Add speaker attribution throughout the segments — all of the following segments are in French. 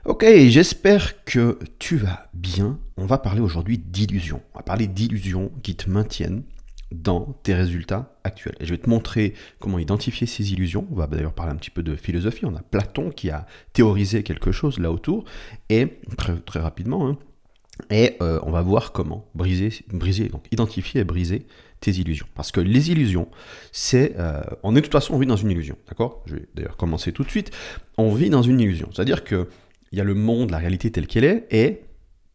Speaker 1: Ok, j'espère que tu vas bien. On va parler aujourd'hui d'illusions. On va parler d'illusions qui te maintiennent dans tes résultats actuels. Et je vais te montrer comment identifier ces illusions. On va d'ailleurs parler un petit peu de philosophie. On a Platon qui a théorisé quelque chose là autour, et très rapidement, hein. Et on va voir comment briser, donc identifier et briser tes illusions. Parce que les illusions, on est de toute façon, on vit dans une illusion, d'accord? Je vais d'ailleurs commencer tout de suite. On vit dans une illusion, c'est-à-dire que il y a le monde, la réalité telle qu'elle est, et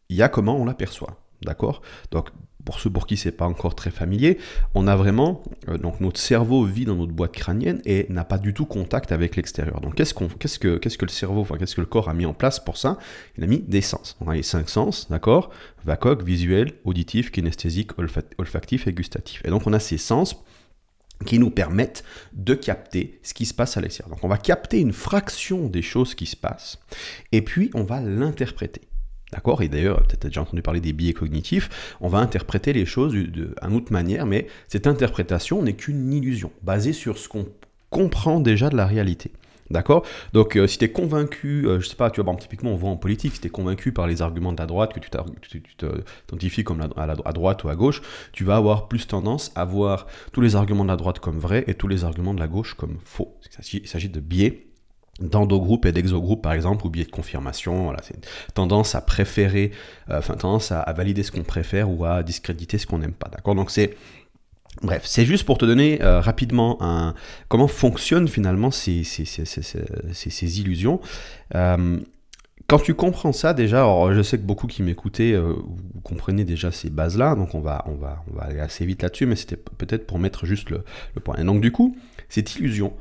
Speaker 1: il y a comment on l'aperçoit, d'accord? Donc, pour ceux pour qui c'est pas encore très familier, on a vraiment, donc notre cerveau vit dans notre boîte crânienne et n'a pas du tout contact avec l'extérieur. Donc, qu'est-ce que le cerveau, enfin, qu'est-ce que le corps a mis en place pour ça? Il a mis des sens. On a les 5 sens, d'accord? VACOG, visuel, auditif, kinesthésique, olfactif et gustatif. Et donc, on a ces sens qui nous permettent de capter ce qui se passe à l'extérieur. Donc on va capter une fraction des choses qui se passent, et puis on va l'interpréter. D'accord? Et d'ailleurs, peut-être déjà entendu parler des biais cognitifs, on va interpréter les choses d'une autre manière, mais cette interprétation n'est qu'une illusion, basée sur ce qu'on comprend déjà de la réalité. D'accord? Donc, si tu es convaincu, je sais pas, tu vois, typiquement, on voit en politique, si tu es convaincu par les arguments de la droite, que tu t'identifies comme à droite ou à gauche, tu vas avoir plus tendance à voir tous les arguments de la droite comme vrais et tous les arguments de la gauche comme faux. Il s'agit de biais d'endogroupes et d'exogroupes, par exemple, ou biais de confirmation. Voilà, c'est une tendance à préférer, tendance à valider ce qu'on préfère ou à discréditer ce qu'on n'aime pas. D'accord? Donc, bref, c'est juste pour te donner rapidement comment fonctionnent finalement ces illusions. Quand tu comprends ça déjà, alors je sais que beaucoup qui m'écoutaient, vous comprenez déjà ces bases-là, donc on va aller assez vite là-dessus, mais c'était peut-être pour mettre juste le point. Et donc du coup, cette illusion,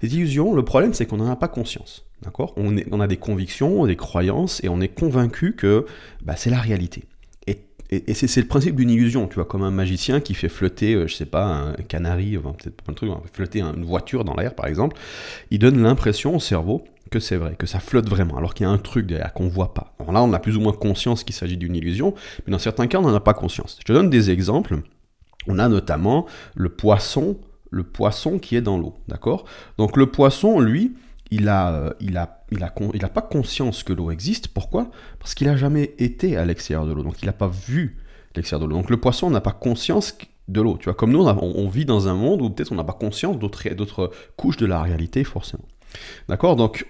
Speaker 1: le problème c'est qu'on n'en a pas conscience. D'accord? On a des convictions, des croyances, et on est convaincu que c'est la réalité. Et c'est le principe d'une illusion, tu vois, comme un magicien qui fait flotter, je sais pas, un canari, peut-être pas un truc, flotter une voiture dans l'air, par exemple. Il donne l'impression au cerveau que c'est vrai, que ça flotte vraiment, alors qu'il y a un truc derrière qu'on voit pas. Alors là, on a plus ou moins conscience qu'il s'agit d'une illusion, mais dans certains cas, on n'en a pas conscience. Je te donne des exemples. On a notamment le poisson qui est dans l'eau, d'accord? Donc le poisson, lui, il a pas conscience que l'eau existe. Pourquoi? Parce qu'il n'a jamais été à l'extérieur de l'eau, donc il n'a pas vu l'extérieur de l'eau. Donc le poisson n'a pas conscience de l'eau. Tu vois, comme nous, on vit dans un monde où peut-être on n'a pas conscience d'autres couches de la réalité, forcément. D'accord? Donc,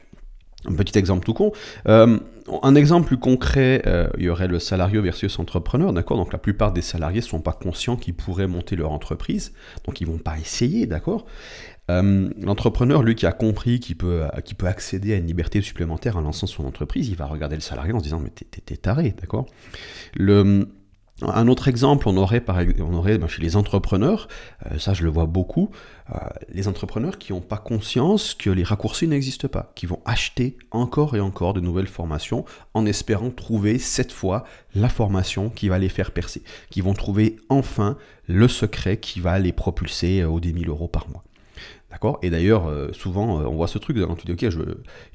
Speaker 1: un petit exemple tout con. Un exemple plus concret, il y aurait le salarié versus entrepreneur, d'accord? Donc la plupart des salariés ne sont pas conscients qu'ils pourraient monter leur entreprise, donc ils ne vont pas essayer, d'accord? L'entrepreneur, lui, qui a compris qu'il peut accéder à une liberté supplémentaire en lançant son entreprise, il va regarder le salarié en se disant « mais t'es taré », d'accord? Un autre exemple, on aurait chez les entrepreneurs, ça je le vois beaucoup, les entrepreneurs qui n'ont pas conscience que les raccourcis n'existent pas, qui vont acheter encore et encore de nouvelles formations en espérant trouver cette fois la formation qui va les faire percer, qui vont trouver enfin le secret qui va les propulser aux 10 000 € par mois. D'accord? Et d'ailleurs, souvent, on voit ce truc, quand tu dis, ok,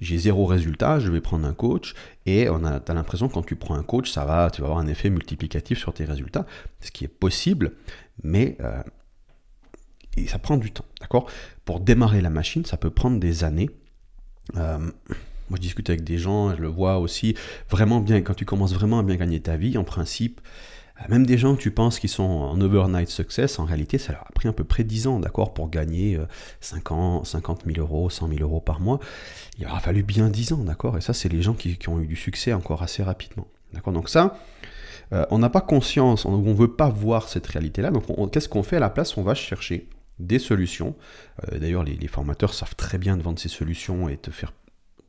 Speaker 1: j'ai 0 résultat, je vais prendre un coach, et t'as l'impression que quand tu prends un coach, tu vas avoir un effet multiplicatif sur tes résultats, ce qui est possible, mais ça prend du temps, d'accord? Pour démarrer la machine, ça peut prendre des années. Moi, je discute avec des gens, je le vois aussi, vraiment bien, quand tu commences vraiment à bien gagner ta vie, en principe, même des gens que tu penses qui sont en overnight success, en réalité, ça leur a pris à peu près 10 ans, d'accord, pour gagner 50 000 €, 100 000 € par mois. Il aura fallu bien 10 ans, d'accord? Et ça, c'est les gens qui ont eu du succès encore assez rapidement, d'accord? Donc ça, on n'a pas conscience, on ne veut pas voir cette réalité-là. Donc qu'est-ce qu'on fait à la place? On va chercher des solutions. D'ailleurs, les formateurs savent très bien de vendre ces solutions et te faire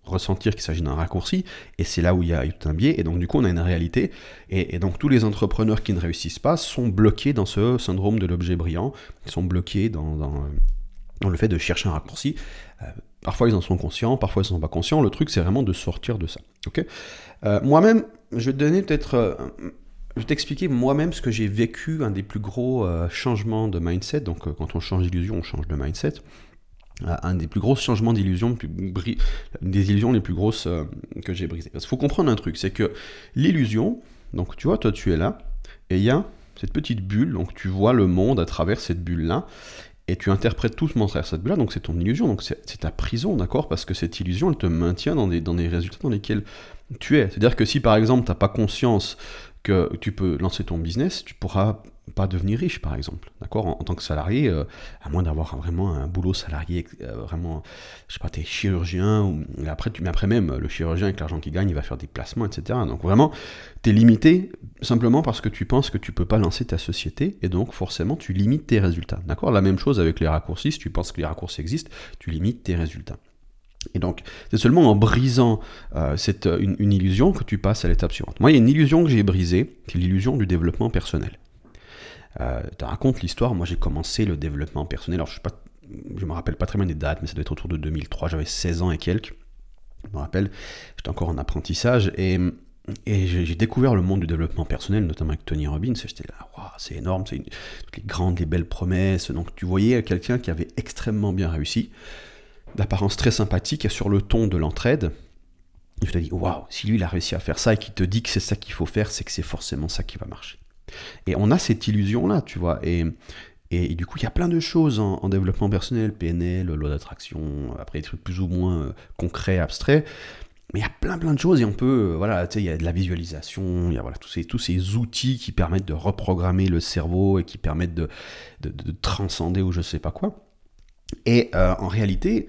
Speaker 1: ressentir qu'il s'agit d'un raccourci, et c'est là où il y a tout un biais, et donc du coup on a une réalité, et donc tous les entrepreneurs qui ne réussissent pas sont bloqués dans ce syndrome de l'objet brillant, ils sont bloqués dans le fait de chercher un raccourci. Parfois ils en sont conscients, parfois ils ne sont pas conscients, le truc c'est vraiment de sortir de ça. Okay? Moi-même, je vais te donner je vais t'expliquer moi-même ce que j'ai vécu, un des plus gros changements de mindset, donc quand on change d'illusion, on change de mindset. Un des plus gros changements d'illusion, des illusions les plus grosses que j'ai brisées. Parce qu'il faut comprendre un truc, c'est que l'illusion, donc tu vois, toi tu es là, et il y a cette petite bulle, donc tu vois le monde à travers cette bulle-là, et tu interprètes tout à travers cette bulle-là, donc c'est ton illusion, donc c'est ta prison, d'accord? Parce que cette illusion, elle te maintient dans des résultats dans lesquels tu es. C'est-à-dire que si par exemple, tu n'as pas conscience que tu peux lancer ton business, tu pourras pas devenir riche, par exemple, d'accord, en tant que salarié, à moins d'avoir vraiment un boulot salarié, vraiment, je sais pas, t'es chirurgien, mais après même, le chirurgien, avec l'argent qu'il gagne, il va faire des placements, etc. Donc vraiment, t'es limité simplement parce que tu penses que tu peux pas lancer ta société, et donc forcément, tu limites tes résultats, d'accord? La même chose avec les raccourcis, si tu penses que les raccourcis existent, tu limites tes résultats. Et donc, c'est seulement en brisant une illusion que tu passes à l'étape suivante. Moi, il y a une illusion que j'ai brisée, qui est l'illusion du développement personnel. Je te raconte l'histoire, moi j'ai commencé le développement personnel, alors je me rappelle pas très bien des dates, mais ça doit être autour de 2003, j'avais 16 ans et quelques, je me rappelle, j'étais encore en apprentissage, et j'ai découvert le monde du développement personnel, notamment avec Tony Robbins, et j'étais là, wow, c'est énorme, toutes les grandes, les belles promesses, donc tu voyais quelqu'un qui avait extrêmement bien réussi, d'apparence très sympathique, et sur le ton de l'entraide, et je te dis, waouh, si lui il a réussi à faire ça, et qu'il te dit que c'est ça qu'il faut faire, c'est que c'est forcément ça qui va marcher. Et on a cette illusion-là, tu vois, et du coup, il y a plein de choses en développement personnel, PNL, loi d'attraction, après des trucs plus ou moins concrets, abstraits, mais il y a plein de choses, et on peut, voilà, tu sais, il y a de la visualisation, il y a voilà, tous ces outils qui permettent de reprogrammer le cerveau, et qui permettent de transcender ou je sais pas quoi. Et en réalité,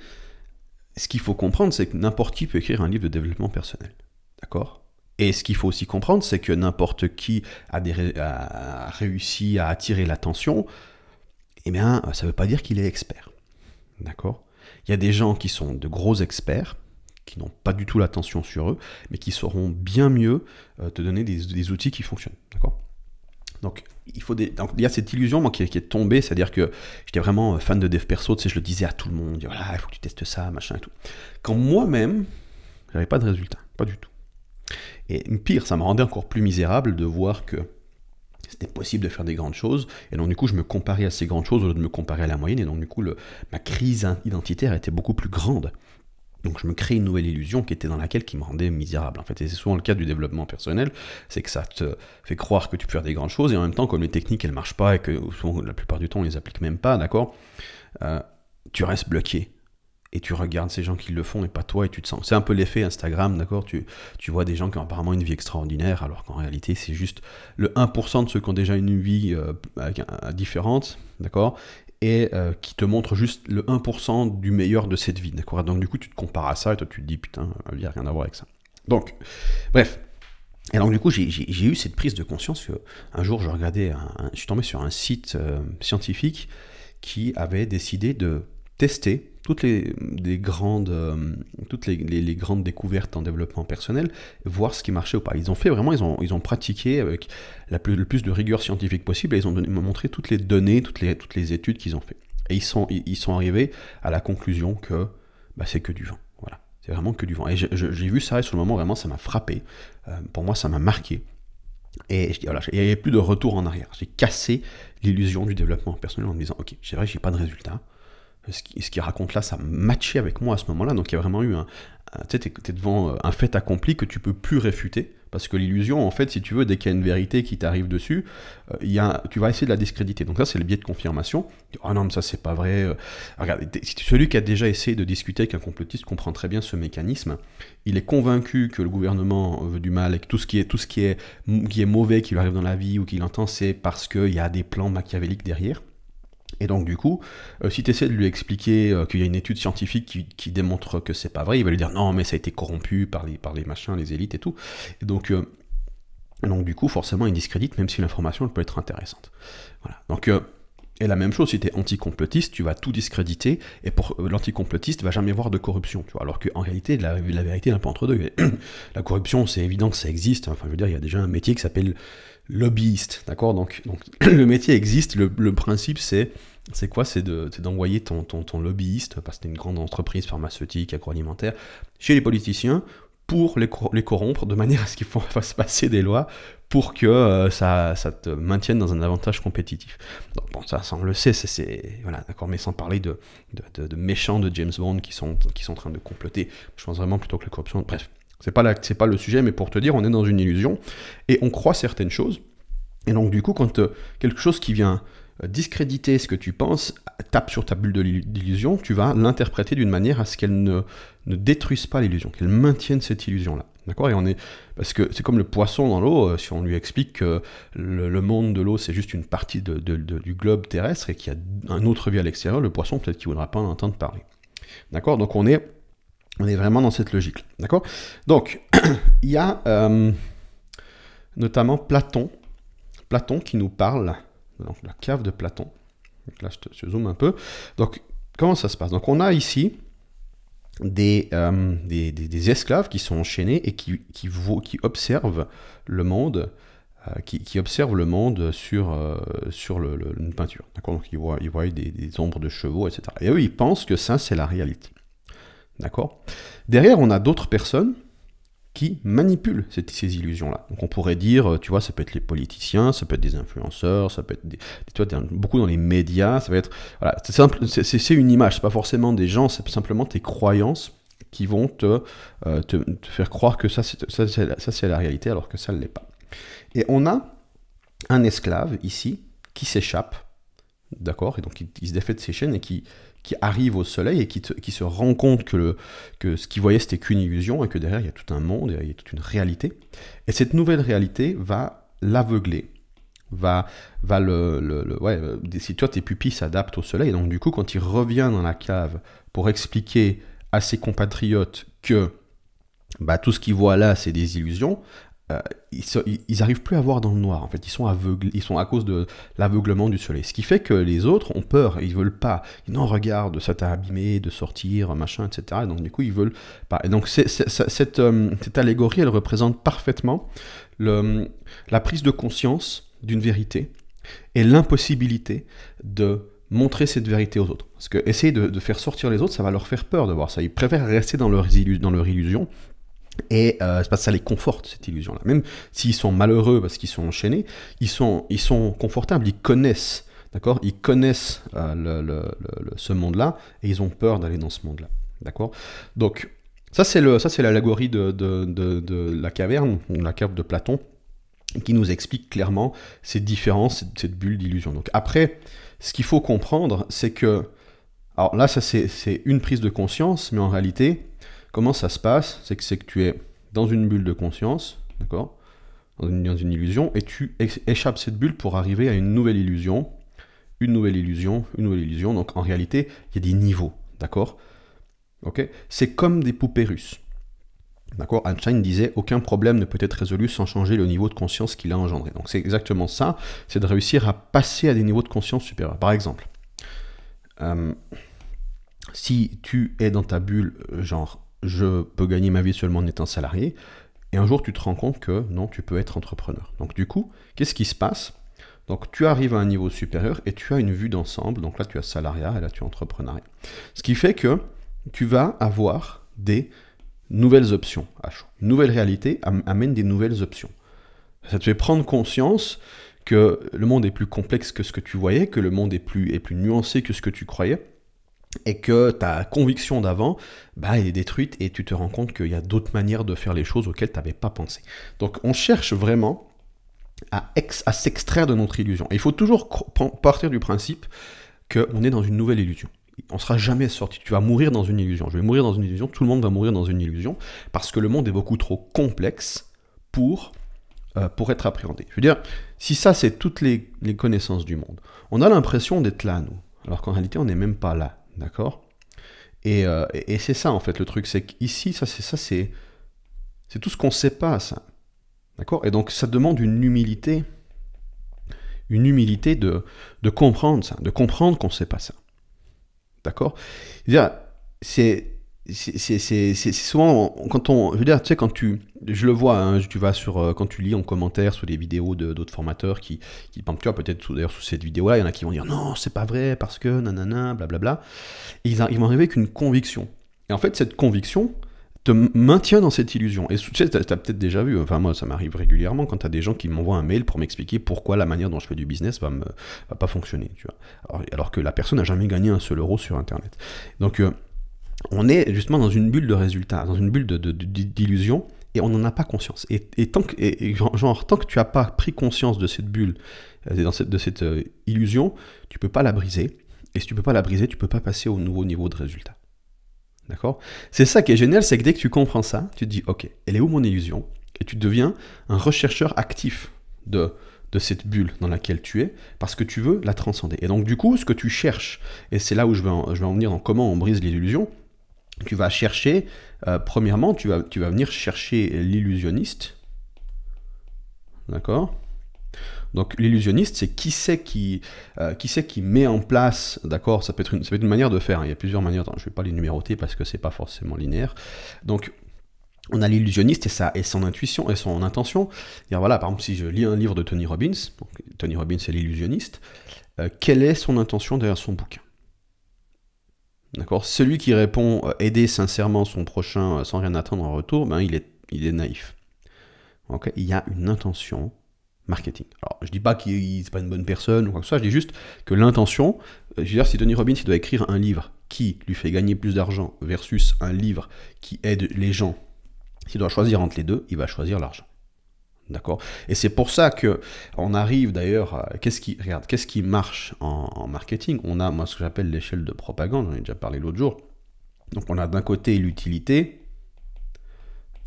Speaker 1: ce qu'il faut comprendre, c'est que n'importe qui peut écrire un livre de développement personnel, d'accord ? Et ce qu'il faut aussi comprendre, c'est que n'importe qui a réussi à attirer l'attention, eh bien, ça ne veut pas dire qu'il est expert. D'accord ? Il y a des gens qui sont de gros experts, qui n'ont pas du tout l'attention sur eux, mais qui sauront bien mieux te donner des outils qui fonctionnent. D'accord ? Donc, donc, il y a cette illusion moi, qui est tombée, c'est-à-dire que j'étais vraiment fan de dev perso, tu sais, je le disais à tout le monde, voilà, il faut que tu testes ça, machin et tout. Quand moi-même, je n'avais pas de résultat, pas du tout. Et pire, ça me rendait encore plus misérable de voir que c'était possible de faire des grandes choses, et donc du coup je me comparais à ces grandes choses au lieu de me comparer à la moyenne, et donc du coup ma crise identitaire était beaucoup plus grande. Donc je me crée une nouvelle illusion qui me rendait misérable en fait, et c'est souvent le cas du développement personnel, c'est que ça te fait croire que tu peux faire des grandes choses, et en même temps comme les techniques elles marchent pas, et que souvent, la plupart du temps on les applique même pas, d'accord, tu restes bloqué. Et tu regardes ces gens qui le font et pas toi, et tu te sens... C'est un peu l'effet Instagram, d'accord, tu vois des gens qui ont apparemment une vie extraordinaire, alors qu'en réalité, c'est juste le 1% de ceux qui ont déjà une vie différente, d'accord, et qui te montrent juste le 1% du meilleur de cette vie, d'accord. Donc du coup, tu te compares à ça, et toi, tu te dis, putain, il n'y a rien à voir avec ça. Donc, bref. Et donc du coup, j'ai eu cette prise de conscience qu'un jour, je suis tombé sur un site scientifique qui avait décidé de tester toutes les grandes découvertes en développement personnel, voir ce qui marchait ou pas. Ils ont pratiqué avec le plus de rigueur scientifique possible, et ils ont montré toutes les données, toutes les études qu'ils ont fait. Et ils sont arrivés à la conclusion que c'est que du vent. Voilà, c'est vraiment que du vent. Et j'ai vu ça, et sur le moment, vraiment, ça m'a frappé. Pour moi, ça m'a marqué. Et voilà, il n'y avait plus de retour en arrière. J'ai cassé l'illusion du développement personnel en me disant, ok, c'est vrai que j'ai pas de résultat. Ce qu'il raconte là, ça matchait avec moi à ce moment-là, donc il y a vraiment eu tu sais, t'es devant un fait accompli que tu peux plus réfuter, parce que l'illusion, en fait, si tu veux, dès qu'il y a une vérité qui t'arrive dessus, tu vas essayer de la discréditer. Donc ça, c'est le biais de confirmation. Oh non, mais ça, c'est pas vrai. Regarde, celui qui a déjà essayé de discuter avec un complotiste comprend très bien ce mécanisme. Il est convaincu que le gouvernement veut du mal, et que tout ce qui est mauvais qui lui arrive dans la vie ou qu'il entend, c'est parce qu'il y a des plans machiavéliques derrière. Et donc du coup, si tu essaies de lui expliquer qu'il y a une étude scientifique qui démontre que c'est pas vrai, il va lui dire non mais ça a été corrompu par les machins, les élites et tout. Et donc du coup, forcément, il discrédite même si l'information elle peut être intéressante. Voilà. Donc et la même chose, si tu es anticomplotiste, tu vas tout discréditer, et pour l'anticomplotiste, va jamais voir de corruption, tu vois, alors qu'en réalité, la vérité est un peu entre deux. La corruption, c'est évident que ça existe, enfin je veux dire, il y a déjà un métier qui s'appelle lobbyiste, d'accord, donc le métier existe, le principe c'est quoi, c'est d'envoyer ton lobbyiste, parce que c'est une grande entreprise pharmaceutique, agroalimentaire, chez les politiciens, pour les corrompre, de manière à ce qu'ils fassent passer des lois pour que ça te maintienne dans un avantage compétitif. Donc bon, ça on le sait, voilà, d'accord, mais sans parler de méchants de James Bond qui sont en train de comploter. Je pense vraiment plutôt que la corruption, bref. C'est pas le sujet, mais pour te dire, on est dans une illusion, et on croit certaines choses, et donc du coup, quand quelque chose qui vient discréditer ce que tu penses, tape sur ta bulle d'illusion, tu vas l'interpréter d'une manière à ce qu'elle ne détruise pas l'illusion, qu'elle maintienne cette illusion-là. D'accord? Parce que c'est comme le poisson dans l'eau, si on lui explique que le monde de l'eau, c'est juste une partie du globe terrestre et qu'il y a un autre vie à l'extérieur, le poisson, peut-être qu'il ne voudra pas en entendre parler. D'accord? Donc on est vraiment dans cette logique. D'accord? Donc, il y a notamment Platon qui nous parle, donc la cave de Platon. Donc là, je zoome un peu. Donc, comment ça se passe? Donc, on a ici des esclaves qui sont enchaînés et qui observent le monde, qui observent le monde sur une peinture. D'accord? Donc, ils voient des ombres de chevaux, etc. Et eux, ils pensent que ça, c'est la réalité. D'accord? Derrière, on a d'autres personnes qui manipulent ces illusions-là. Donc on pourrait dire, tu vois, ça peut être les politiciens, ça peut être des influenceurs, ça peut être beaucoup dans les médias, ça va être... Voilà, c'est une image, c'est pas forcément des gens, c'est simplement tes croyances qui vont te faire croire que ça c'est la réalité, alors que ça ne l'est pas. Et on a un esclave ici qui s'échappe, d'accord, et donc il se défait de ses chaînes et qui arrive au soleil et qui se rend compte que ce qu'il voyait c'était qu'une illusion et que derrière il y a tout un monde, il y a toute une réalité. Et cette nouvelle réalité va l'aveugler, si toi tes pupilles s'adaptent au soleil, et donc du coup quand il revient dans la cave pour expliquer à ses compatriotes que tout ce qu'il voit là c'est des illusions, ils n'arrivent plus à voir dans le noir, en fait, ils sont aveuglés, ils sont à cause de l'aveuglement du soleil. Ce qui fait que les autres ont peur, ils veulent pas. Non, regarde, ça t'a abîmé de sortir, machin, etc. Et donc du coup, ils veulent pas. Et donc cette allégorie, elle représente parfaitement la prise de conscience d'une vérité et l'impossibilité de montrer cette vérité aux autres. Parce que essayer de faire sortir les autres, ça va leur faire peur de voir ça. Ils préfèrent rester dans leur illusion. Et c'est parce que ça les conforte, cette illusion-là. Même s'ils sont malheureux parce qu'ils sont enchaînés, ils sont confortables, ils connaissent, d'accord? Ils connaissent ce monde-là et ils ont peur d'aller dans ce monde-là, d'accord? Donc, ça c'est l'allégorie de la caverne, la cave de Platon, qui nous explique clairement ces différences, cette bulle d'illusion. Donc après, ce qu'il faut comprendre, c'est que... Alors là, ça c'est une prise de conscience, mais en réalité... Comment ça se passe? C'est que tu es dans une bulle de conscience, d'accord, dans une illusion, et tu échappes cette bulle pour arriver à une nouvelle illusion, une nouvelle illusion, une nouvelle illusion. Donc en réalité, il y a des niveaux, d'accord? Ok? C'est comme des poupées russes. D'accord? Einstein disait « Aucun problème ne peut être résolu sans changer le niveau de conscience qu'il a engendré ». Donc c'est exactement ça, c'est de réussir à passer à des niveaux de conscience supérieurs. Par exemple, si tu es dans ta bulle, genre je peux gagner ma vie seulement en étant salarié, et un jour tu te rends compte que non, tu peux être entrepreneur. Donc du coup, qu'est-ce qui se passe? Donc tu arrives à un niveau supérieur et tu as une vue d'ensemble, donc là tu as salariat et là tu as entrepreneuriat. Ce qui fait que tu vas avoir des nouvelles options à chaud. Une nouvelle réalité amène des nouvelles options. Ça te fait prendre conscience que le monde est plus complexe que ce que tu voyais, que le monde est plus nuancé que ce que tu croyais, et que ta conviction d'avant elle est détruite et tu te rends compte qu'il y a d'autres manières de faire les choses auxquelles tu n'avais pas pensé. Donc on cherche vraiment à s'extraire de notre illusion. Et il faut toujours partir du principe qu'on est dans une nouvelle illusion. On ne sera jamais sorti. Tu vas mourir dans une illusion. Je vais mourir dans une illusion. Tout le monde va mourir dans une illusion parce que le monde est beaucoup trop complexe pour être appréhendé. Je veux dire, si ça c'est toutes les connaissances du monde, on a l'impression d'être là, nous. Alors qu'en réalité, on n'est même pas là. D'accord? Et c'est ça, en fait, le truc. C'est qu'ici, c'est tout ce qu'on ne sait pas, ça. D'accord? Et donc, ça demande une humilité de comprendre ça, de comprendre qu'on ne sait pas ça. D'accord? C'est souvent, je veux dire, tu sais, je le vois, hein, tu vas quand tu lis en commentaire sous des vidéos d'autres formateurs qui tu vois, peut-être d'ailleurs sous cette vidéo-là, il y en a qui vont dire non, c'est pas vrai, parce que nanana, blablabla. Et ils vont arriver avec une conviction. Et en fait, cette conviction te maintient dans cette illusion. Et tu sais, t'as peut-être déjà vu, enfin moi, ça m'arrive régulièrement quand t'as des gens qui m'envoient un mail pour m'expliquer pourquoi la manière dont je fais du business va pas fonctionner, tu vois. Alors que la personne n'a jamais gagné un seul euro sur Internet. Donc, on est justement dans une bulle de résultats, dans une bulle d'illusion, et on n'en a pas conscience. Et tant que tu n'as pas pris conscience de cette bulle, de cette illusion, tu ne peux pas la briser. Et si tu ne peux pas la briser, tu ne peux pas passer au nouveau niveau de résultat. D'accord? C'est ça qui est génial, c'est que dès que tu comprends ça, tu te dis, ok, elle est où mon illusion? Et tu deviens un rechercheur actif de cette bulle dans laquelle tu es, parce que tu veux la transcender. Et donc du coup, ce que tu cherches, et c'est là où je vais en venir dans comment on brise l'illusion, tu vas chercher, premièrement, tu vas venir chercher l'illusionniste, d'accord? Donc l'illusionniste, c'est qui c'est qui met en place, d'accord? Ça peut être une manière de faire, hein. Il y a plusieurs manières, je ne vais pas les numéroter parce que c'est pas forcément linéaire. Donc on a l'illusionniste et son intuition et son intention. Voilà, par exemple, si je lis un livre de Tony Robbins, donc Tony Robbins c'est l'illusionniste, quelle est son intention derrière son bouquin? D'accord? Celui qui répond aider sincèrement son prochain sans rien attendre en retour, ben, il est naïf. Okay? Il y a une intention marketing. Alors, je dis pas qu'il n'est pas une bonne personne ou quoi que ce soit, je dis juste que l'intention, je veux dire, si Tony Robbins il doit écrire un livre qui lui fait gagner plus d'argent versus un livre qui aide les gens, s'il doit choisir entre les deux, il va choisir l'argent. D'accord? Et c'est pour ça que on arrive d'ailleurs, qu'est-ce qui marche en marketing? On a, moi, ce que j'appelle l'échelle de propagande, j'en ai déjà parlé l'autre jour. Donc on a d'un côté l'utilité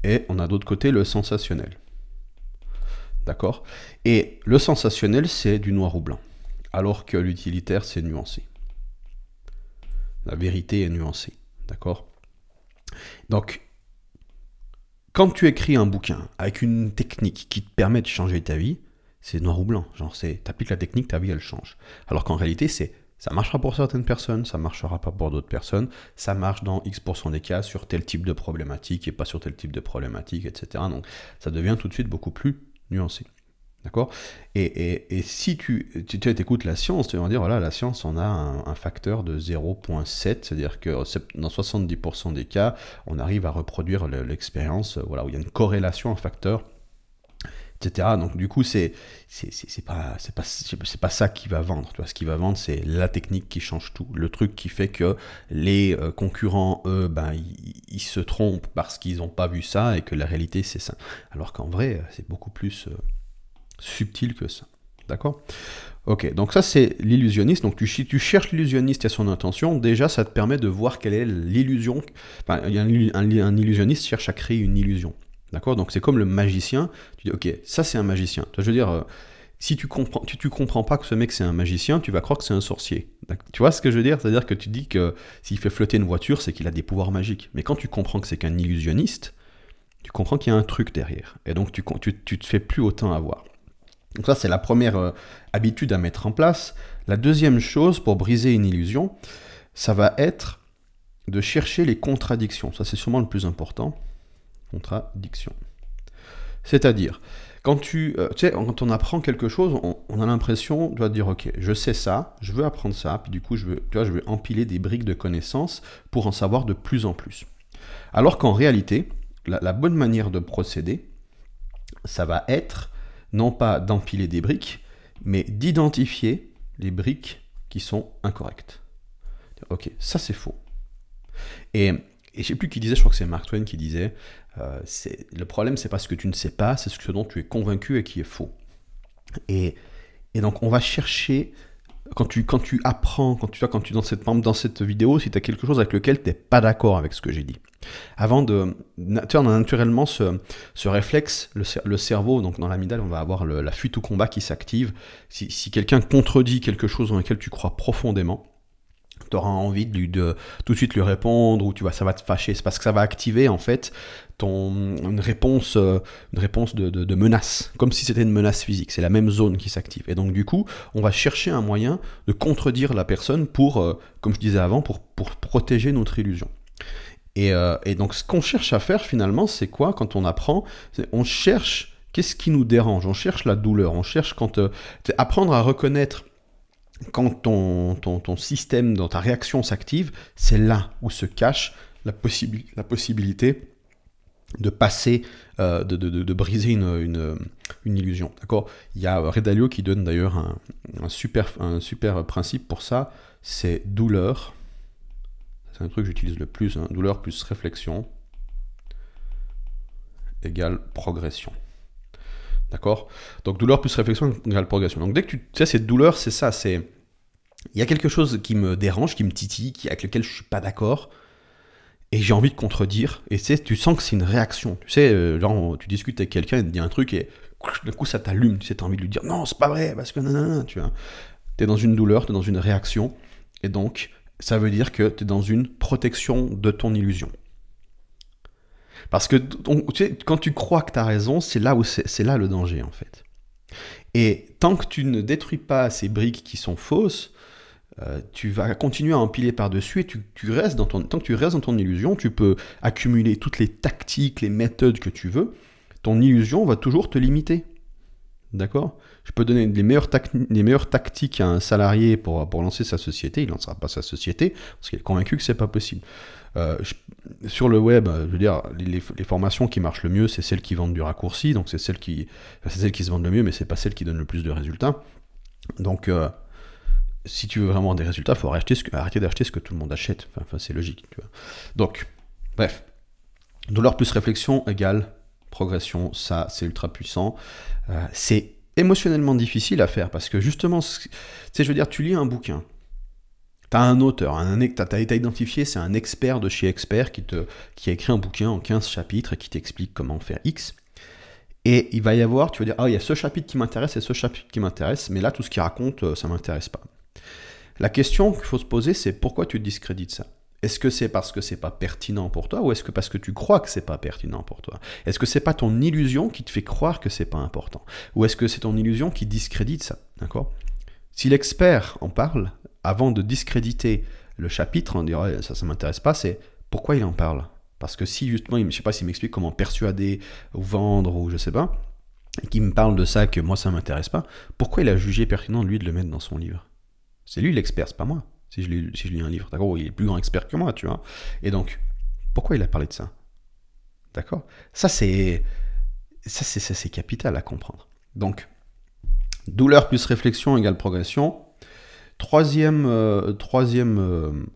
Speaker 1: et on a d'autre côté le sensationnel. D'accord? Et le sensationnel, c'est du noir ou blanc, alors que l'utilitaire, c'est nuancé. La vérité est nuancée. D'accord? Donc, quand tu écris un bouquin avec une technique qui te permet de changer ta vie, c'est noir ou blanc. Genre, tu appliques la technique, ta vie, elle change. Alors qu'en réalité, ça marchera pour certaines personnes, ça marchera pas pour d'autres personnes, ça marche dans X% des cas sur tel type de problématique et pas sur tel type de problématique, etc. Donc, ça devient tout de suite beaucoup plus nuancé. D'accord? Et si tu écoutes la science, tu vas dire, voilà, la science, on a un facteur de 0,7, c'est-à-dire que dans 70% des cas, on arrive à reproduire l'expérience, voilà, où il y a une corrélation, un facteur, etc. Donc du coup, c'est pas ça qui va vendre. Tu vois, ce qui va vendre, c'est la technique qui change tout. Le truc qui fait que les concurrents, eux, ben, ils se trompent parce qu'ils n'ont pas vu ça et que la réalité, c'est ça. Alors qu'en vrai, c'est beaucoup plus subtil que ça. D'accord? Ok, donc ça c'est l'illusionniste. Donc tu cherches l'illusionniste et son intention. Déjà, ça te permet de voir quelle est l'illusion. Enfin, un illusionniste cherche à créer une illusion. D'accord? Donc c'est comme le magicien. Tu dis, ok, ça c'est un magicien. Je veux dire, si tu comprends pas que ce mec c'est un magicien, tu vas croire que c'est un sorcier. Tu vois ce que je veux dire? C'est-à-dire que tu dis que s'il fait flotter une voiture, c'est qu'il a des pouvoirs magiques. Mais quand tu comprends que c'est qu'un illusionniste, tu comprends qu'il y a un truc derrière. Et donc tu te fais plus autant avoir. Donc ça, c'est la première habitude à mettre en place. La deuxième chose pour briser une illusion, ça va être de chercher les contradictions. Ça, c'est sûrement le plus important. Contradiction. C'est-à-dire, quand on apprend quelque chose, on a l'impression, tu vas dire, ok, je sais ça, je veux apprendre ça, puis du coup, je veux empiler des briques de connaissances pour en savoir de plus en plus. Alors qu'en réalité, la bonne manière de procéder, ça va être non pas d'empiler des briques, mais d'identifier les briques qui sont incorrectes. Ok, ça c'est faux. Et je ne sais plus qui disait, je crois que c'est Mark Twain qui disait, le problème c'est pas ce que tu ne sais pas, c'est ce dont tu es convaincu et qui est faux. Et donc on va chercher, quand tu apprends, dans cette vidéo, si tu as quelque chose avec lequel tu n'es pas d'accord avec ce que j'ai dit, on a naturellement ce réflexe, le cerveau, donc dans l'amygdale, on va avoir la fuite ou combat qui s'active. Si quelqu'un contredit quelque chose dans lequel tu crois profondément, tu auras envie de tout de suite lui répondre, ou ça va te fâcher. C'est parce que ça va activer en fait une réponse de menace, comme si c'était une menace physique. C'est la même zone qui s'active. Et donc du coup, on va chercher un moyen de contredire la personne pour, comme je disais avant, pour protéger notre illusion. Et donc ce qu'on cherche à faire finalement, c'est quoi quand on apprend? On cherche qu'est-ce qui nous dérange, on cherche la douleur, on cherche apprendre à reconnaître quand ton système, dans ta réaction s'active, c'est là où se cache la possibilité de passer, de briser une illusion. D'accord? Il y a Ray Dalio qui donne d'ailleurs un super principe pour ça, c'est douleur. C'est un truc que j'utilise le plus, hein, douleur plus réflexion égale progression. D'accord? Donc douleur plus réflexion égale progression. Donc dès que tu sais, cette douleur, c'est ça, c'est... Il y a quelque chose qui me dérange, qui me titille, avec lequel je ne suis pas d'accord, et j'ai envie de contredire, et tu sens que c'est une réaction. Tu sais, genre, tu discutes avec quelqu'un, il te dit un truc, et d'un coup ça t'allume, tu sais, t'as envie de lui dire non, c'est pas vrai, parce que nanana, tu vois. T'es dans une douleur, t'es dans une réaction, et donc ça veut dire que t'es dans une protection de ton illusion. Parce que tu sais, quand tu crois que t'as raison, c'est là le danger en fait. Et tant que tu ne détruis pas ces briques qui sont fausses, tu vas continuer à empiler par-dessus et tant que tu restes dans ton illusion, tu peux accumuler toutes les tactiques, les méthodes que tu veux, ton illusion va toujours te limiter. D'accord? Je peux donner les meilleures tactiques à un salarié pour lancer sa société, il ne lancera pas sa société parce qu'il est convaincu que c'est pas possible. Sur le web, je veux dire, les formations qui marchent le mieux, c'est celles qui vendent du raccourci, donc c'est celles qui se vendent le mieux, mais c'est pas celles qui donnent le plus de résultats. Donc si tu veux vraiment des résultats, il faut arrêter d'acheter ce que tout le monde achète. Enfin, c'est logique. Tu vois. Donc, bref. Douleur plus réflexion égale progression. Ça, c'est ultra puissant. C'est émotionnellement difficile à faire parce que justement, tu sais, je veux dire, tu lis un bouquin. Tu as un auteur, tu as identifié, c'est un expert de chez Expert qui a écrit un bouquin en 15 chapitres et qui t'explique comment faire X. Et il va y avoir, tu vas dire, il y a ce chapitre qui m'intéresse et ce chapitre qui m'intéresse, mais là, tout ce qu'il raconte, ça ne m'intéresse pas. La question qu'il faut se poser, c'est pourquoi tu discrédites ça? Est-ce que c'est parce que c'est pas pertinent pour toi ou est-ce que parce que tu crois que c'est pas pertinent pour toi? Est-ce que c'est pas ton illusion qui te fait croire que c'est pas important? Ou est-ce que c'est ton illusion qui discrédite ça? D'accord? Si l'expert en parle, avant de discréditer le chapitre, en disant ça m'intéresse pas, c'est pourquoi il en parle? Parce que si justement, je sais pas s'il m'explique comment persuader ou vendre ou je sais pas, et qu'il me parle de ça que moi ça m'intéresse pas, pourquoi il a jugé pertinent lui de le mettre dans son livre? C'est lui l'expert, c'est pas moi, si je lis un livre. D'accord? Il est plus grand expert que moi, tu vois. Et donc, pourquoi il a parlé de ça? D'accord? Ça, c'est capital à comprendre. Donc, douleur plus réflexion égale progression. Troisième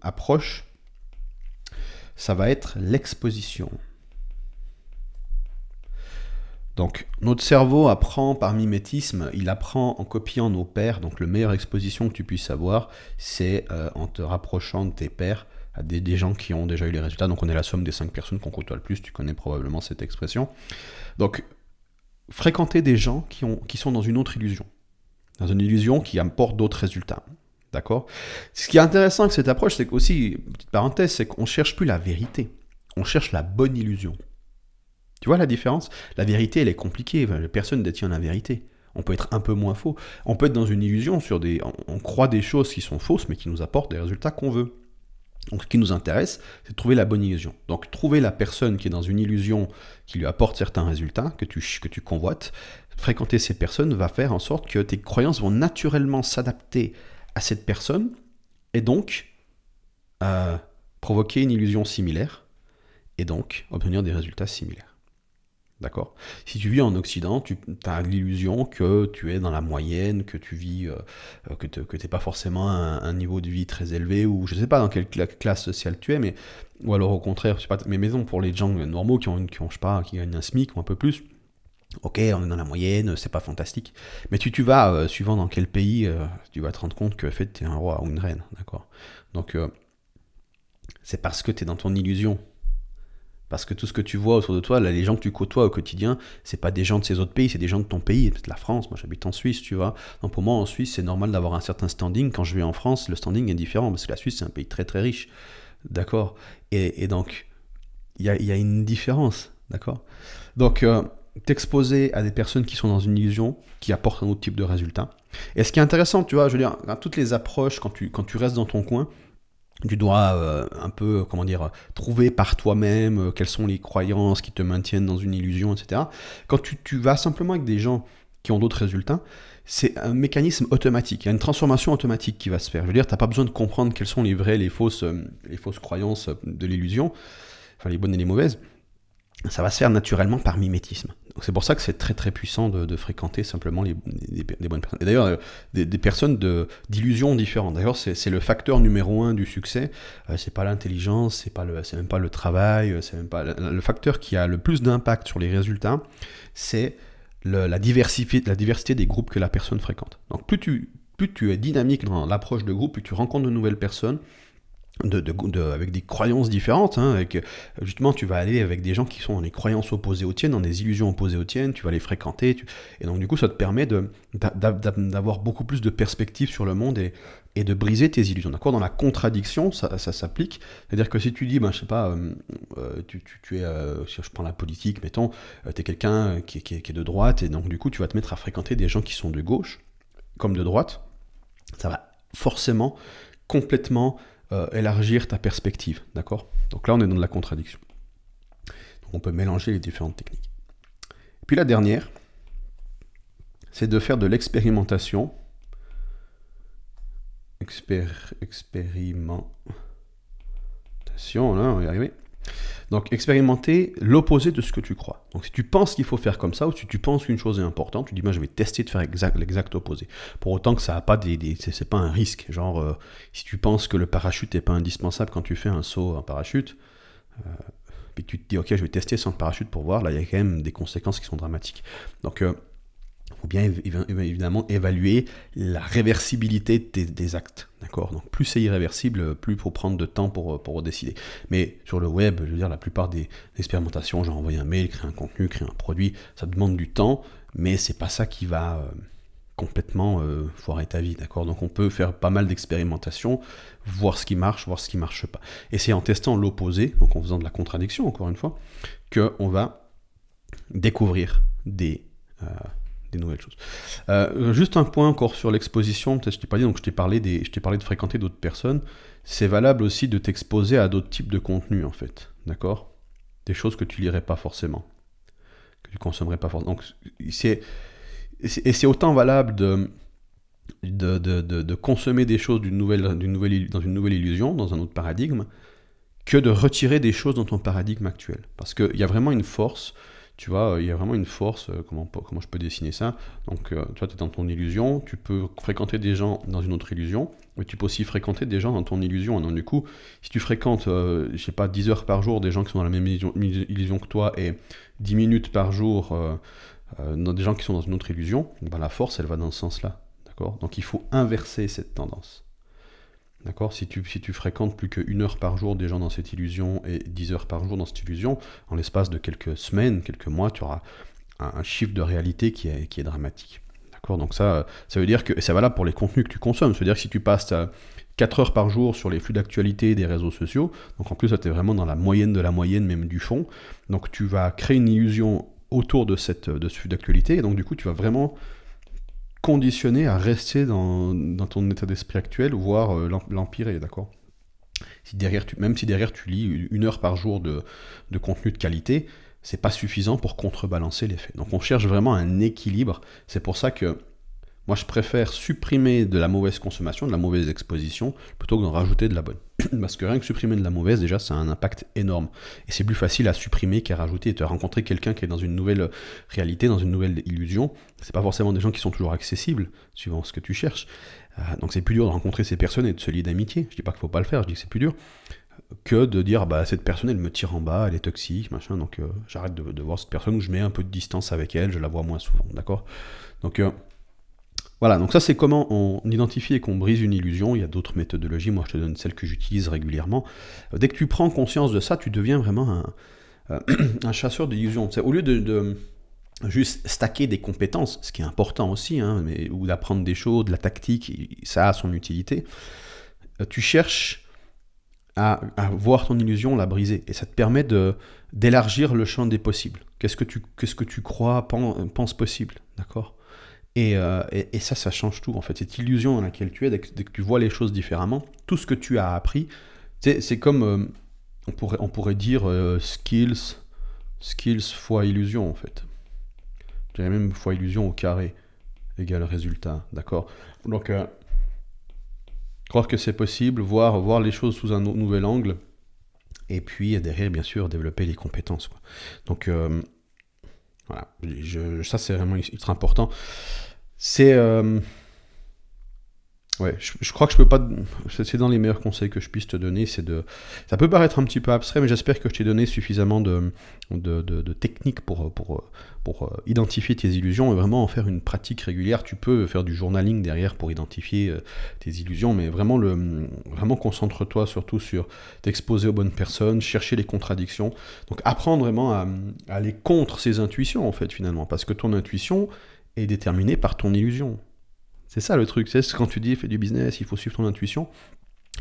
Speaker 1: approche, ça va être l'exposition. Donc, notre cerveau apprend par mimétisme, il apprend en copiant nos pairs. Donc, la meilleure exposition que tu puisses avoir, c'est en te rapprochant de tes pairs, à des gens qui ont déjà eu les résultats. Donc, on est la somme des 5 personnes qu'on côtoie le plus. Tu connais probablement cette expression. Donc, fréquenter des gens qui sont dans une autre illusion. Dans une illusion qui apporte d'autres résultats. D'accord? Ce qui est intéressant avec cette approche, c'est qu'aussi, petite parenthèse, c'est qu'on ne cherche plus la vérité. On cherche la bonne illusion. Tu vois la différence? La vérité, elle est compliquée. Personne ne détient la vérité. On peut être un peu moins faux. On peut être dans une illusion on croit des choses qui sont fausses, mais qui nous apportent des résultats qu'on veut. Donc, ce qui nous intéresse, c'est de trouver la bonne illusion. Donc, trouver la personne qui est dans une illusion qui lui apporte certains résultats, que tu convoites. Fréquenter ces personnes va faire en sorte que tes croyances vont naturellement s'adapter à cette personne et donc provoquer une illusion similaire et donc obtenir des résultats similaires. D'accord? Si tu vis en Occident, tu as l'illusion que tu es dans la moyenne, que tu vis, que tu n'es pas forcément à un niveau de vie très élevé, ou je ne sais pas dans quelle classe sociale tu es, ou alors au contraire, je sais pas, mais maison pour les gens normaux qui gagnent un SMIC ou un peu plus, ok, on est dans la moyenne, c'est pas fantastique. Mais tu vas, suivant dans quel pays, tu vas te rendre compte que en fait, tu es un roi ou une reine, d'accord? Donc, c'est parce que tu es dans ton illusion. Parce que tout ce que tu vois autour de toi, là, les gens que tu côtoies au quotidien, c'est pas des gens de ces autres pays, c'est des gens de ton pays, peut-être la France. Moi, j'habite en Suisse, tu vois. Donc pour moi, en Suisse, c'est normal d'avoir un certain standing. Quand je vais en France, le standing est différent parce que la Suisse, c'est un pays très très riche, d'accord. Et donc, il y a une différence, d'accord. Donc, t'exposer à des personnes qui sont dans une illusion, qui apportent un autre type de résultat. Et ce qui est intéressant, tu vois, je veux dire, dans toutes les approches, quand tu restes dans ton coin, tu dois un peu, trouver par toi-même quelles sont les croyances qui te maintiennent dans une illusion, etc. Quand tu vas simplement avec des gens qui ont d'autres résultats, c'est un mécanisme automatique. Il y a une transformation automatique qui va se faire. Je veux dire, tu n'as pas besoin de comprendre quelles sont les vraies, les fausses croyances de l'illusion, enfin les bonnes et les mauvaises. Ça va se faire naturellement par mimétisme. C'est pour ça que c'est très très puissant de fréquenter simplement des bonnes personnes. Et d'ailleurs, des personnes d'illusions différentes. D'ailleurs, c'est le facteur numéro 1 du succès. C'est pas l'intelligence, c'est même pas le travail, c'est même pas le facteur qui a le plus d'impact sur les résultats, c'est la diversité des groupes que la personne fréquente. Donc plus tu es dynamique dans l'approche de groupe, plus tu rencontres de nouvelles personnes, avec des croyances différentes, hein, justement tu vas aller avec des gens qui sont dans des croyances opposées aux tiennes, dans des illusions opposées aux tiennes, tu vas les fréquenter, et donc du coup ça te permet d'avoir beaucoup plus de perspectives sur le monde et de briser tes illusions. D'accord ? Dans la contradiction, ça s'applique, c'est-à-dire que si tu dis, je sais pas, tu es, si je prends la politique, mettons, tu es quelqu'un qui est de droite, et donc du coup tu vas te mettre à fréquenter des gens qui sont de gauche, comme de droite, ça va forcément complètement élargir ta perspective, d'accord ? Donc là, on est dans de la contradiction. Donc on peut mélanger les différentes techniques. Et puis la dernière, c'est de faire de l'expérimentation. Expérimentation, là, on va y arriver. Donc, expérimenter l'opposé de ce que tu crois. Donc, si tu penses qu'il faut faire comme ça, ou si tu penses qu'une chose est importante, tu dis, je vais tester de faire l'exact opposé. Pour autant que ça n'a pas c'est pas un risque. Genre, si tu penses que le parachute n'est pas indispensable quand tu fais un saut en parachute, puis tu te dis, ok, je vais tester sans le parachute pour voir, là, il y a quand même des conséquences qui sont dramatiques. Donc, il faut bien évidemment évaluer la réversibilité des actes. D'accord ? Donc plus c'est irréversible, plus il faut prendre de temps pour décider. Mais sur le web, je veux dire, la plupart des expérimentations, genre envoyer un mail, créer un contenu, créer un produit, ça demande du temps, mais c'est pas ça qui va complètement foirer ta vie. D'accord ? Donc on peut faire pas mal d'expérimentations, voir ce qui marche, voir ce qui marche pas. Et c'est en testant l'opposé, donc en faisant de la contradiction, encore une fois, qu'on va découvrir des nouvelles choses. Juste un point encore sur l'exposition, peut-être je t'ai pas dit, donc je t'ai parlé de fréquenter d'autres personnes. C'est valable aussi de t'exposer à d'autres types de contenus, en fait, d'accord ? Des choses que tu lirais pas forcément, que tu consommerais pas forcément. Donc c'est autant valable de consommer des choses dans une nouvelle illusion, dans un autre paradigme, que de retirer des choses dans ton paradigme actuel. Parce qu'il y a vraiment une force. Tu vois, il y a vraiment une force, comment je peux dessiner ça ? Donc, toi, tu es dans ton illusion, tu peux fréquenter des gens dans une autre illusion, mais tu peux aussi fréquenter des gens dans ton illusion. Donc, du coup, si tu fréquentes, je sais pas, 10 heures par jour des gens qui sont dans la même illusion que toi, et 10 minutes par jour dans des gens qui sont dans une autre illusion, la force, elle va dans ce sens-là. D'accord ? Donc, il faut inverser cette tendance. D'accord ? Si tu fréquentes plus qu'1 heure par jour des gens dans cette illusion et 10 heures par jour dans cette illusion, en l'espace de quelques semaines, quelques mois, tu auras un chiffre de réalité qui est dramatique. D'accord ? Donc ça veut dire que c'est valable pour les contenus que tu consommes. Ça veut dire que si tu passes 4 heures par jour sur les flux d'actualité des réseaux sociaux, donc en plus, tu es vraiment dans la moyenne de la moyenne, même du fond, donc tu vas créer une illusion autour de ce flux d'actualité, et donc du coup, tu vas vraiment conditionné à rester dans ton état d'esprit actuel, voire l'empirer, d'accord ? Même si derrière tu lis 1 heure par jour de contenu de qualité, c'est pas suffisant pour contrebalancer l'effet. Donc on cherche vraiment un équilibre. C'est pour ça que moi je préfère supprimer de la mauvaise consommation, de la mauvaise exposition, plutôt que d'en rajouter de la bonne. Parce que rien que supprimer de la mauvaise, déjà, ça a un impact énorme. Et c'est plus facile à supprimer qu'à rajouter. Et te rencontrer quelqu'un qui est dans une nouvelle réalité, dans une nouvelle illusion, c'est pas forcément des gens qui sont toujours accessibles, suivant ce que tu cherches. Donc c'est plus dur de rencontrer ces personnes et de se lier d'amitié. Je dis pas qu'il faut pas le faire, je dis que c'est plus dur que de dire cette personne elle me tire en bas, elle est toxique, machin, donc j'arrête de voir cette personne, ou je mets un peu de distance avec elle, je la vois moins souvent, d'accord ? Donc voilà, donc ça c'est comment on identifie et qu'on brise une illusion. Il y a d'autres méthodologies, moi je te donne celle que j'utilise régulièrement. Dès que tu prends conscience de ça, tu deviens vraiment un chasseur d'illusions. Au lieu de juste stacker des compétences, ce qui est important aussi, hein, ou d'apprendre des choses, de la tactique, ça a son utilité, tu cherches à voir ton illusion, la briser, et ça te permet d'élargir le champ des possibles. Qu'est-ce que tu crois, penses possible, d'accord ? Et ça change tout, en fait. Cette illusion dans laquelle tu es, dès que tu vois les choses différemment, tout ce que tu as appris, c'est comme, on pourrait dire skills fois illusion, en fait. Je dirais même fois illusion au carré, égale résultat, d'accord ? Donc, croire que c'est possible, voir les choses sous un nouvel angle, et puis derrière, bien sûr, développer les compétences, quoi. Donc, Voilà, ça c'est vraiment ultra important. C'est... ouais, je crois que je peux pas... C'est dans les meilleurs conseils que je puisse te donner, c'est de... Ça peut paraître un petit peu abstrait, mais j'espère que je t'ai donné suffisamment de techniques pour identifier tes illusions et vraiment en faire une pratique régulière. Tu peux faire du journaling derrière pour identifier tes illusions, mais vraiment concentre-toi surtout sur t'exposer aux bonnes personnes, chercher les contradictions. Donc apprendre vraiment à aller contre ses intuitions, en fait, finalement, parce que ton intuition est déterminée par ton illusion. C'est ça le truc, c'est quand tu dis fais du business, il faut suivre ton intuition,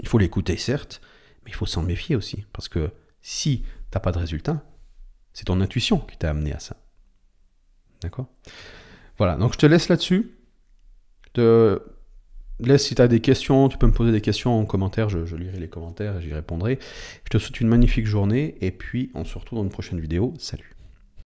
Speaker 1: il faut l'écouter certes, mais il faut s'en méfier aussi, parce que si t'as pas de résultat, c'est ton intuition qui t'a amené à ça. D'accord ? Voilà, donc je te laisse là-dessus. Laisse si tu as des questions, tu peux me poser des questions en commentaire, je lirai les commentaires et j'y répondrai. Je te souhaite une magnifique journée et puis on se retrouve dans une prochaine vidéo. Salut.